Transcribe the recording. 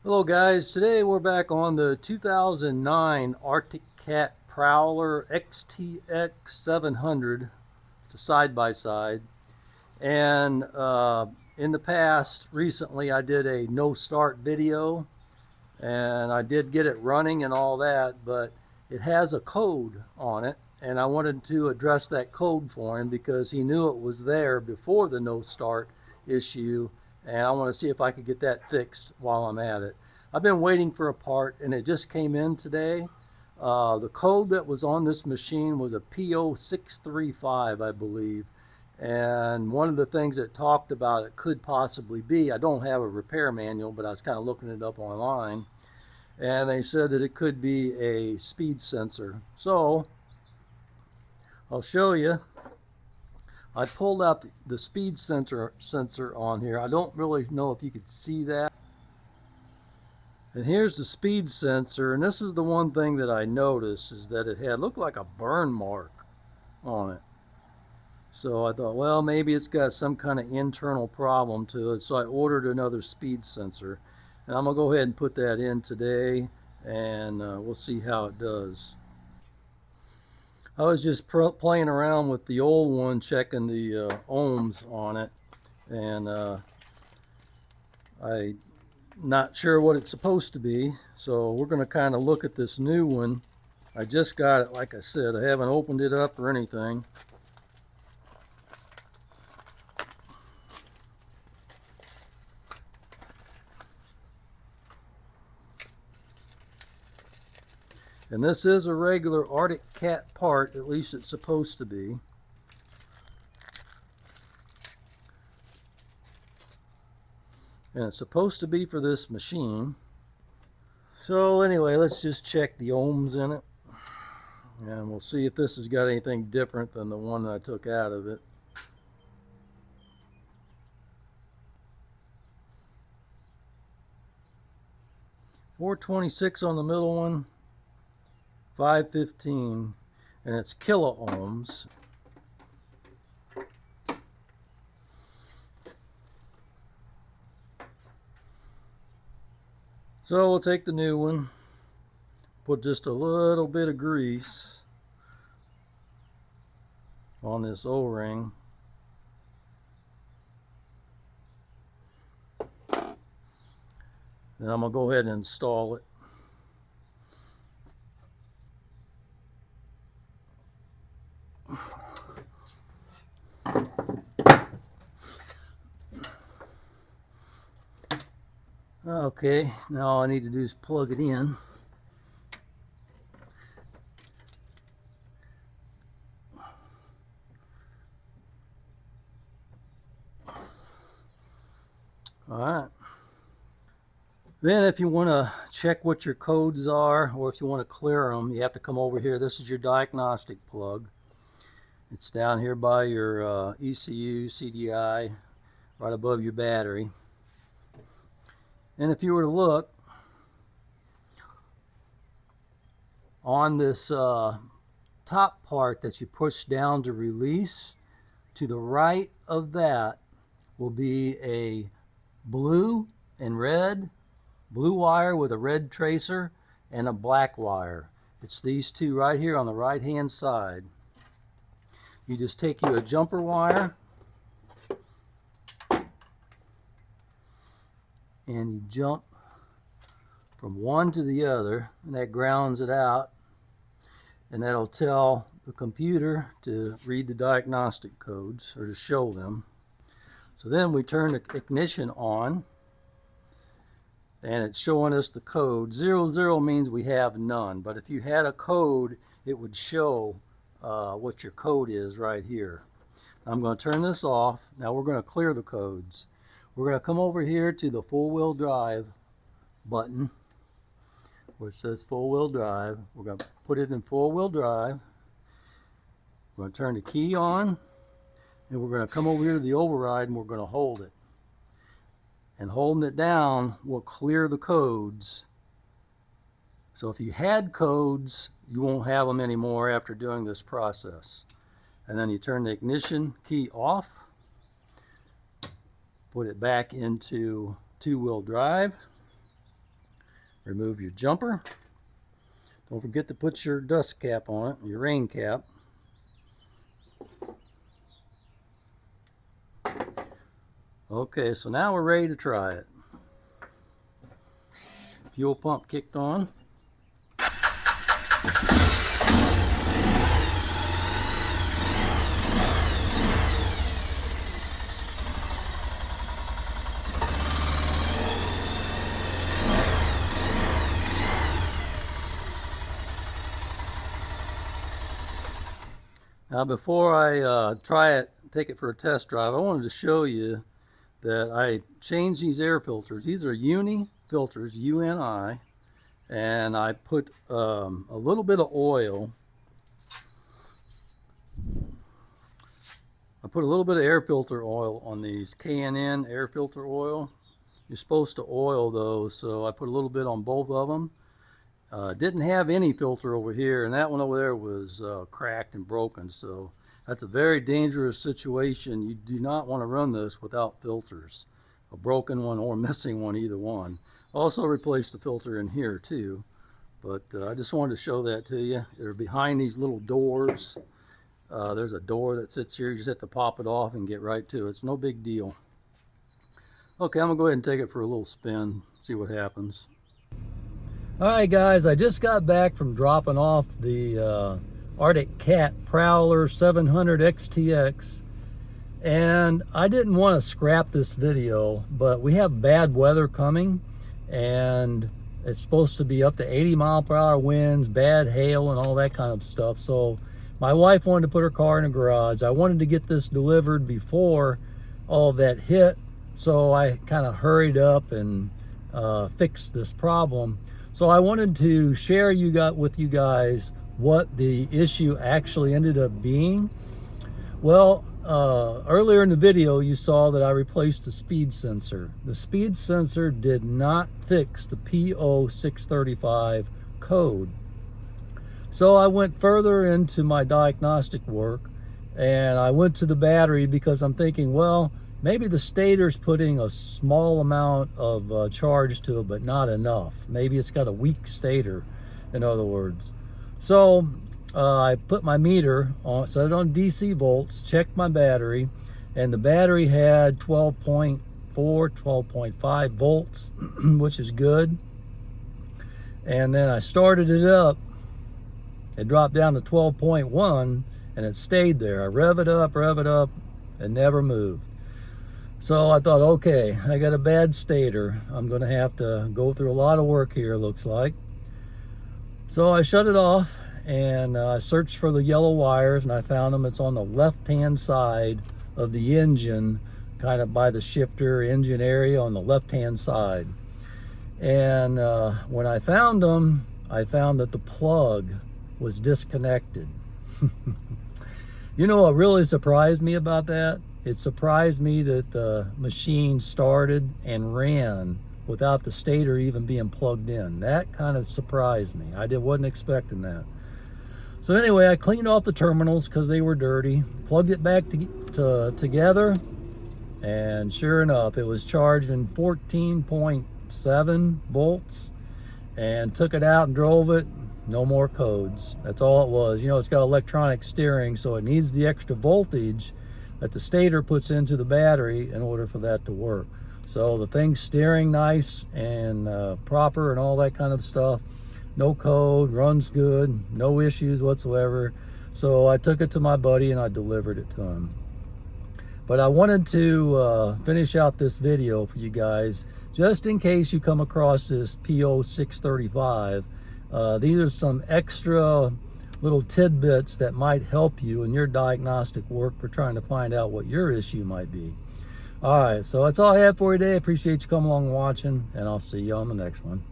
Hello guys, today we're back on the 2009 Arctic Cat Prowler XTX 700. It's a side-by-side. And in the past, recently I did a no start video and I did get it running and all that, but it has a code on it and I wanted to address that code for him because he knew it was there before the no start issue, and I want to see if I could get that fixed while I'm at it. I've been waiting for a part and it just came in today. The code that was on this machine was a po635, I believe. And one of the things that talked about it could possibly be, I don't have a repair manual, but I was kind of looking it up online, and they said that it could be a speed sensor. So I'll show you. I pulled out the speed sensor on here. I don't really know if you could see that. And here's the speed sensor, and this is the one thing that I noticed is that it had looked like a burn mark on it. So I thought, well, maybe it's got some kind of internal problem to it. So I ordered another speed sensor, and I'm gonna go ahead and put that in today, and we'll see how it does. I was just playing around with the old one, checking the ohms on it, and I'm not sure what it's supposed to be. So we're going to kind of look at this new one. I just got it, like I said. I haven't opened it up or anything. And this is a regular Arctic Cat part, at least it's supposed to be. And it's supposed to be for this machine. So anyway, let's just check the ohms in it. And we'll see if this has got anything different than the one that I took out of it. .426 on the middle one, 515, and it's kilo ohms. So we'll take the new one, put just a little bit of grease on this O-ring. Then I'm going to go ahead and install it. Okay, now all I need to do is plug it in. Alright. Then if you want to check what your codes are, or if you want to clear them, you have to come over here. This is your diagnostic plug. It's down here by your ECU, CDI, right above your battery. And if you were to look on this top part that you push down to release, to the right of that will be a blue and red, blue wire with a red tracer, and a black wire. It's these two right here on the right hand side. You just take you a jumper wire and you jump from one to the other, and that grounds it out, and that'll tell the computer to read the diagnostic codes, or to show them. So then we turn the ignition on, and it's showing us the code. 00 means we have none, but if you had a code, it would show what your code is right here. I'm going to turn this off. Now we're going to clear the codes. We're going to come over here to the four-wheel drive button where it says four-wheel drive. We're going to put it in four-wheel drive. We're going to turn the key on, and we're going to come over here to the override, and we're going to hold it. And holding it down will clear the codes. So if you had codes, you won't have them anymore after doing this process. And then you turn the ignition key off, put it back into two-wheel drive, Remove your jumper. Don't forget to put your dust cap on it, your rain cap. Okay, so now we're ready to try it. Fuel pump kicked on. Now before I try it, take it for a test drive, I wanted to show you that I changed these air filters. These are uni filters, UNI, and I put a little bit of oil. I put a little bit of air filter oil on these, K&N air filter oil. You're supposed to oil those, so I put a little bit on both of them. Didn't have any filter over here, and that one over there was cracked and broken, so that's a very dangerous situation. You do not want to run this without filters, a broken one or missing one, either one. Also replaced the filter in here too, but I just wanted to show that to you. They're behind these little doors. There's a door that sits here. You just have to pop it off and get right to it. It's no big deal. Okay, I'm gonna go ahead and take it for a little spin, see what happens. Alright guys, I just got back from dropping off the Arctic Cat Prowler 700 XTX, and I didn't want to scrap this video, but we have bad weather coming, and it's supposed to be up to 80-mile-per-hour winds, bad hail, and all that kind of stuff. So my wife wanted to put her car in the garage. I wanted to get this delivered before all of that hit, so I kind of hurried up and fixed this problem. So I wanted to share with you guys what the issue actually ended up being. Well, earlier in the video you saw that I replaced the speed sensor. The speed sensor did not fix the po635 code. So I went further into my diagnostic work, and I went to the battery because I'm thinking, well, maybe the stator's putting a small amount of charge to it, but not enough. Maybe it's got a weak stator, in other words. So I put my meter on, set it on DC volts, checked my battery, and the battery had 12.4, 12.5 volts, which is good. And then I started it up. It dropped down to 12.1, and it stayed there. I rev it up, and never moved. So I thought, okay, I got a bad stator. I'm going to have to go through a lot of work here, looks like. So I shut it off, and I searched for the yellow wires, and I found them. It's on the left-hand side of the engine, kind of by the shifter engine area on the left-hand side. And when I found them, I found that the plug was disconnected. You know what really surprised me about that? It surprised me that the machine started and ran without the stator even being plugged in. That kind of surprised me. I wasn't expecting that. So anyway, I cleaned off the terminals because they were dirty, plugged it back together, and sure enough, it was charged in 14.7 volts, and took it out and drove it. No more codes. That's all it was. You know, it's got electronic steering, so it needs the extra voltage that the stator puts into the battery in order for that to work. So the thing's steering nice and proper and all that kind of stuff. No code, runs good, no issues whatsoever. So I took it to my buddy and I delivered it to him. But I wanted to finish out this video for you guys, just in case you come across this po635. These are some extra little tidbits that might help you in your diagnostic work for trying to find out what your issue might be. All right, so that's all I have for you today. I appreciate you coming along and watching, and I'll see you on the next one.